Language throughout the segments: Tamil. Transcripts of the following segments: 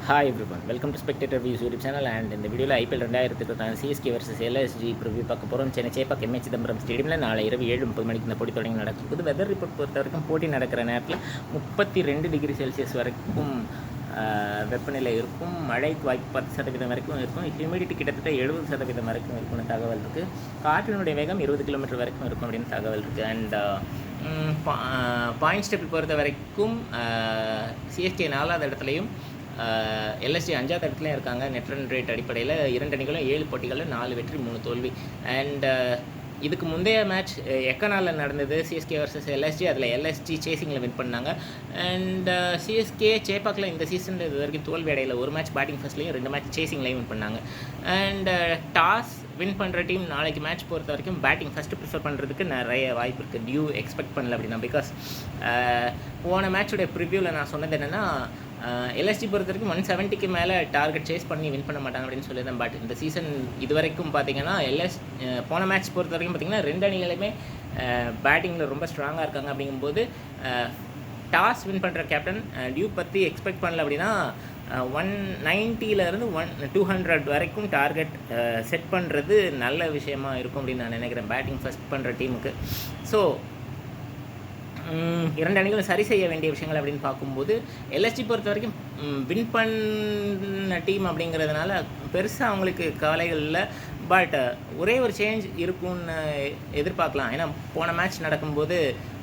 Hi everyone, welcome to Spectator Views YouTube channel and இந்த வீடியோவில் IPL 2026 CSK versus LSG preview பார்க்க போகிறோம். சென்னை சேப்பாக்கம் எம்ஏ சிதம்பரம் ஸ்டேடியமில் நாளை இரவு 7:30 மணிக்கு இந்த போட்டி தொடங்கி நடக்கும். புது வெதர் ரிப்போர்ட் பொறுத்த வரைக்கும் போட்டி நடக்கிற நேரத்தில் 32 டிகிரி செல்சியஸ் வரைக்கும் வெப்பநிலை இருக்கும். மழைக்கு வாய்ப்பு 10% வரைக்கும் இருக்கும். ஹியூமிடிட்டி கிட்டத்தட்ட 70% வரைக்கும் இருக்கும்னு தகவல் இருக்குது. காற்றினுடைய வேகம் 20 கிலோமீட்டர் வரைக்கும் இருக்கும் அப்படின்னு தகவல் இருக்குது. அண்ட் பாயிண்ட்ஸ் டேபிள் பொறுத்த வரைக்கும் சிஎஸ்கே 4வது இடத்துலையும் எல்எஸ்ஜி 5வது இடத்துலையும் இருக்காங்க. நெட் ரன் ரேட் அடிப்படையில் 2 அணிகளும் 7 போட்டிகளில் 4 வெற்றி 3 தோல்வி. அண்ட் இதுக்கு முந்தைய மேட்ச் எக்கனாலில் நடந்தது சிஎஸ்கே வர்சஸ் எல்எஸ்ஜி. அதில் எல்எஸ்ஜி சேசிங்கில் வின் பண்ணாங்க. அண்ட் சிஎஸ்கே சேப்பாக்கில் இந்த சீசனில் இது வரைக்கும் தோல்வி அடையில் ஒரு மேட்ச் பேட்டிங் ஃபர்ஸ்ட்லையும் 2 மேட்ச் சேசிங்லையும் வின் பண்ணாங்க. அண்ட் டாஸ் வின் பண்ணுற டீம் நாளைக்கு மேட்ச் பொறுத்த வரைக்கும் பேட்டிங் ஃபஸ்ட்டு ப்ரிஃபர் பண்ணுறதுக்கு நிறைய வாய்ப்பு இருக்குது. டியூ எக்ஸ்பெக்ட் பண்ணல அப்படின்னா, பிகாஸ் போன மேட்சுடைய ப்ரிவ்யூவில் நான் சொன்னது என்னென்னா எல்எஸ்டி பொறுத்த வரைக்கும் 170க்கு மேலே டார்கெட் சேஸ் பண்ணி வின் பண்ண மாட்டாங்க அப்படின்னு சொல்லியிருந்தேன். பட் இந்த சீசன் இது வரைக்கும் பார்த்தீங்கன்னா போன மேட்ச் பொறுத்த வரைக்கும் பார்த்தீங்கன்னா 2 அணிகளுமே பேட்டிங்கில் ரொம்ப ஸ்ட்ராங்காக இருக்காங்க. அப்படிங்கும்போது டாஸ் வின் பண்ணுற கேப்டன் டியூ பற்றி எக்ஸ்பெக்ட் பண்ணல அப்படின்னா 190லேருந்து 200 வரைக்கும் டார்கெட் செட் பண்ணுறது நல்ல விஷயமா இருக்கும் அப்படின்னு நான் நினைக்கிறேன் பேட்டிங் ஃபஸ்ட் பண்ணுற டீமுக்கு. ஸோ 2 அணிகளும் சரி செய்ய வேண்டிய விஷயங்கள் அப்படின்னு பார்க்கும்போது எல்எஸ்டி பொறுத்த வரைக்கும் வின் பண்ண டீம் அப்படிங்கிறதுனால பெருசாக அவங்களுக்கு கவலைகள் இல்லை. பட் ஒரே ஒரு சேஞ்ச் இருக்கும்னு எதிர்பார்க்கலாம். ஏன்னா போன மேட்ச் நடக்கும்போது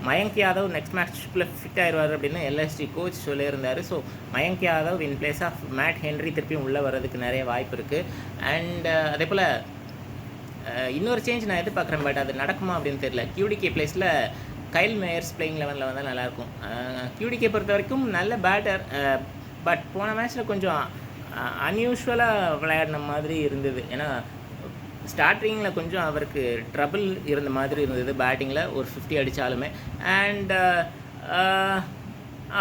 மயங்க் யாதவ் நெக்ஸ்ட் மேட்ச்சில் ஃபிட் ஆயிடுவார் அப்படின்னு எல்எஸ்டி கோச் சொல்லியிருந்தார். So Mayank Yadav in place of Matt Henry திருப்பியும் உள்ளே வர்றதுக்கு நிறைய வாய்ப்பு இருக்குது. அண்ட் அதே போல் இன்னொரு சேஞ்ச் நான் எதிர்பார்க்குறேன். பட் அது நடக்குமா அப்படின்னு தெரியல. கியூடிகே பிளேஸில் கைல் மேயர்ஸ் பிளேயிங் 11ல் வந்தால் நல்லாயிருக்கும். கியூடிகே பொறுத்த வரைக்கும் நல்ல பேட்டர். பட் போன மேட்ச்சில் கொஞ்சம் அன்யூஷுவலாக விளையாடின மாதிரி இருந்தது. ஏன்னா ஸ்டார்டிங்கில் கொஞ்சம் அவருக்கு ட்ரபிள் இருந்த மாதிரி இருந்தது பேட்டிங்கில். ஒரு 50 அடித்தாலுமே. அண்ட்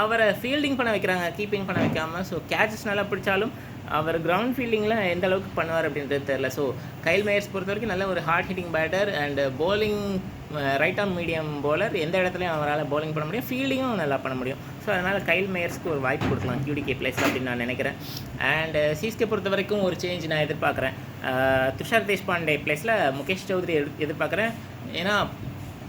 அவரை ஃபீல்டிங் பண்ண வைக்கிறாங்க, கீப்பிங் பண்ண வைக்காமல். ஸோ கேட்சஸ் நல்லா பிடிச்சாலும் அவர் கிரவுண்ட் ஃபீல்டிங்கில் எந்த அளவுக்கு பண்ணுவார் அப்படின்றது தெரில. ஸோ கைல் மேயர்ஸ் பொறுத்த வரைக்கும் நல்ல ஒரு hard hitting batter. And bowling right arm medium bowler. எந்த இடத்துலையும் அவரால் போலிங் பண்ண முடியும், ஃபீல்டிங்கும் நல்லா பண்ண முடியும். ஸோ அதனால் கைல் மேயர்ஸ்க்கு ஒரு வாய்ப்பு கொடுக்கலாம் கியூடிகே பிளேஸில் அப்படின்னு நான் நினைக்கிறேன். அண்ட் சிஎஸ்கே பொறுத்த வரைக்கும் ஒரு சேஞ்ச் நான் எதிர்பார்க்குறேன். துஷார் தேஷ்பாண்டே பிளேஸில் முகேஷ் சௌத்ரி எதிர்பார்க்குறேன். ஏன்னா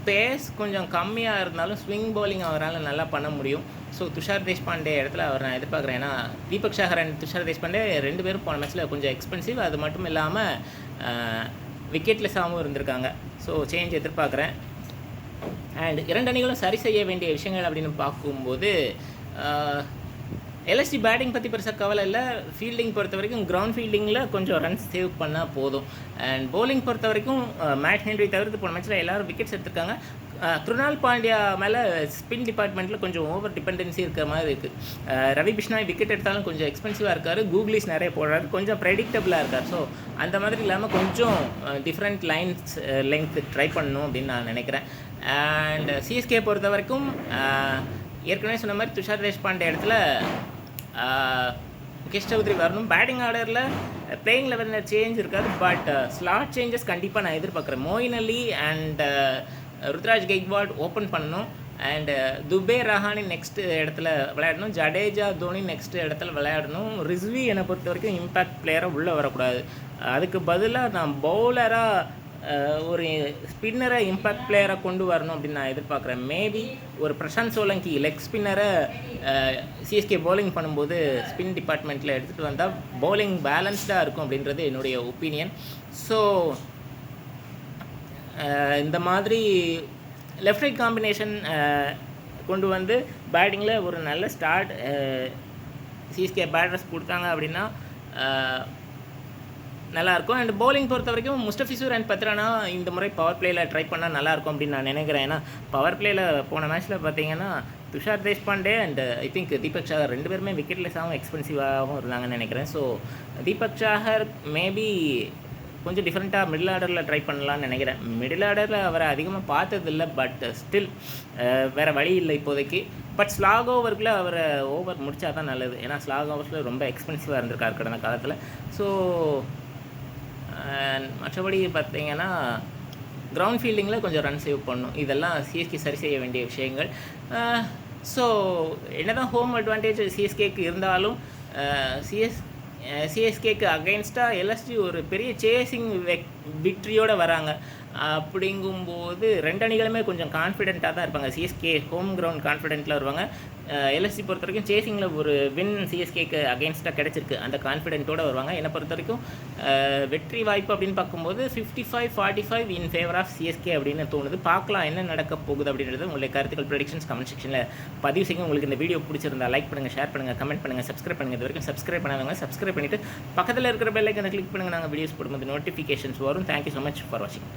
பேஸ் கொஞ்சம் கம்மியாக இருந்தாலும் ஸ்விங் பவுலிங் அவரால் நல்லா பண்ண முடியும். ஸோ துஷார் தேஷ்பாண்டே இடத்துல அவர் நான் எதிர்பார்க்குறேன். ஏன்னா தீபக் சாகர் அண்ட் துஷார் தேஷ்பாண்டே 2 பேரும் போன மேட்ச்சில் கொஞ்சம் எக்ஸ்பென்சிவ். அது மட்டும் இல்லாமல் விக்கெட்லெஸ்ஸாகவும் இருந்திருக்காங்க. ஸோ சேஞ்ச் எதிர்பார்க்குறேன். அண்ட் 2 அணிகளும் சரி செய்ய வேண்டிய விஷயங்கள் அப்படின்னு பார்க்கும்போது எல்எஸ்டி பேட்டிங் பற்றி பெருசாக கவலை இல்லை. ஃபீல்டிங் பொறுத்த வரைக்கும் கிரவுண்ட் ஃபீல்டிங்கில் கொஞ்சம் ரன்ஸ் சேவ் பண்ணால் போதும். அண்ட் போலிங் பொறுத்த வரைக்கும் மேட் ஹென்ரி தவிர்த்து போன மேட்ச்சில் எல்லோரும் விக்கெட்ஸ் எடுத்திருக்காங்க. கிருணால் பாண்டியா மேலே ஸ்பின் டிபார்ட்மெண்ட்டில் கொஞ்சம் ஓவர் டிபெண்டன்சி இருக்கிற மாதிரி இருக்குது. ரவி பிஷ்னாய் விக்கெட் எடுத்தாலும் கொஞ்சம் எக்ஸ்பென்சிவாக இருக்கார். கூகுளிஸ் நிறைய போடுறாரு, கொஞ்சம் ப்ரெடிக்டபிளாக இருக்கார். ஸோ அந்த மாதிரி இல்லாமல் கொஞ்சம் டிஃப்ரெண்ட் லைன்ஸ் லெங்க் ட்ரை பண்ணணும் அப்படின்னு நான் நினைக்கிறேன். அண்ட் சிஎஸ்கே பொறுத்த வரைக்கும் ஏற்கனவே சொன்ன மாதிரி துஷார் தேஷ்பாண்டே இடத்துல முகேஷ் சௌத்ரி வரணும். பேட்டிங் ஆர்டரில் பிளேயிங் 11 சேஞ்ச் இருக்காது. பட் ஸ்லாட் சேஞ்சஸ் கண்டிப்பாக நான் எதிர்பார்க்குறேன். மொயின் அலி அண்ட் ருத்ராஜ் கெய்க்வாட் ஓப்பன் பண்ணணும். அண்டு துபே ரஹானி நெக்ஸ்ட் இடத்துல விளையாடணும். ஜடேஜா தோனி நெக்ஸ்ட் இடத்துல விளையாடணும். ரிஸ்வி என்னை பொறுத்த வரைக்கும் இம்பேக்ட் பிளேயராக உள்ளே வரக்கூடாது. அதுக்கு பதிலாக நான் பவுலராக ஒரு ஸ்பின்னரை இம்பேக்ட் பிளேயரை கொண்டு வரணும் அப்படின்னு நான் எதிர்பார்க்குறேன். மேபி ஒரு பிரசாந்த் சோலங்கி லெக் ஸ்பின்னரை சிஎஸ்கே பவுலிங் பண்ணும்போது ஸ்பின் டிபார்ட்மெண்ட்டில் எடுத்துகிட்டு வந்தால் பவுலிங் பேலன்ஸ்டாக இருக்கும் அப்படின்றது என்னுடைய ஒப்பீனியன். ஸோ இந்த மாதிரி லெஃப்ட் ரைட் காம்பினேஷன் கொண்டு வந்து பேட்டிங்கில் ஒரு நல்ல ஸ்டார்ட் சிஎஸ்கே பேட்டர்ஸ் கொடுத்தாங்க அப்படின்னா நல்லாயிருக்கும். அண்ட் பவுலிங் பொறுத்த வரைக்கும் முஸ்டபிசூர் அண்ட் பத்ரானா இந்த முறை பவர் பிளேயில் ட்ரை பண்ணால் நல்லாயிருக்கும் அப்படின்னு நான் நினைக்கிறேன். ஏன்னா பவர் பிளேயில் போன மேட்ச்சில் பார்த்தீங்கன்னா Tushar Deshpande and I think Deepak Sagar 2 பேருமே விக்கெட்லெஸ்ஸாகவும் எக்ஸ்பென்சிவாகவும் இருந்தாங்கன்னு நினைக்கிறேன். ஸோ தீபக் சாகர் மேபி கொஞ்சம் டிஃப்ரெண்ட்டாக மிடில் ஆர்டரில் ட்ரை பண்ணலான்னு நினைக்கிறேன். மிடில் ஆர்டரில் அவரை அதிகமாக பார்த்ததில்லை. பட் ஸ்டில் வேறு வழி இல்லை இப்போதைக்கு. பட் ஸ்லாக் ஓவருக்குள்ளே அவரை ஓவர் முடித்தா தான் நல்லது. ஏன்னா ஸ்லாக் ஓவர்ஸில் ரொம்ப எக்ஸ்பென்சிவாக இருந்திருக்காரு கடந்த காலத்தில். ஸோ மற்றபடி பார்த்தீங்கன்னா கிரவுண்ட் ஃபீல்டிங்கில் கொஞ்சம் ரன் சேவ் பண்ணணும். இதெல்லாம் சிஎஸ்கே சரி செய்ய வேண்டிய விஷயங்கள். ஸோ என்ன தான் ஹோம் அட்வான்டேஜ் சிஎஸ்கேக்கு இருந்தாலும் சிஎஸ்கேக்கு அகைன்ஸ்டாக எல்எஸ்ஜி ஒரு பெரிய சேசிங் விக்ட்ரியோடு வராங்க. அப்படிங்கும்போது 2 அணிகளுமே கொஞ்சம் கான்ஃபிடென்ட்டாக தான் இருப்பாங்க. சிஎஸ்கே ஹோம் கிரவுண்ட் கான்ஃபிடென்ட்டில் வருவாங்க. எல்எஸ்சி பொறுத்த வரைக்கும் சேசிங்கில் ஒரு வின் சிஎஸ்கேக்கு அகெயின்ஸ்டாக கிடச்சிருக்கு, அந்த கான்ஃபிடென்ட்டோடு வருவாங்க. என்னை பொறுத்த வரைக்கும் வெற்றி வாய்ப்பு அப்படின்னு பார்க்கும்போது 55-45 இன் ஃபேவர் ஆஃப் சிஎஸ்கே அப்படின்னு தோணுது. பார்க்கலாம் என்ன நடக்க போகுது அப்படின்றது. உங்களுடைய கருத்துக்கள், ப்ரெடிக்ஷன்ஸ் கமெண்ட் செக்ஷனில் பதிவு செய்யுங்க. உங்களுக்கு இந்த வீடியோ பிடிச்சிருந்தா லைக் பண்ணுங்கள், ஷேர் பண்ணுங்கள், கமெண்ட் பண்ணுங்கள், சப்ஸ்கிரைப் பண்ணுங்கள். இது வரைக்கும் சப்ஸ்கிரைப் பண்ணாதவங்க சப்ஸ்கிரைப் பண்ணிவிட்டு பக்கத்தில் இருக்கிற பெல் ஐக்கனை கிளிக் பண்ணுங்கள். நாங்கள் வீடியோஸ் போடும்போது நோட்டிஃபிகேஷன்ஸ் வரும். தேங்க்யூ ஸோ மச் ஃபார் வாட்சிங்.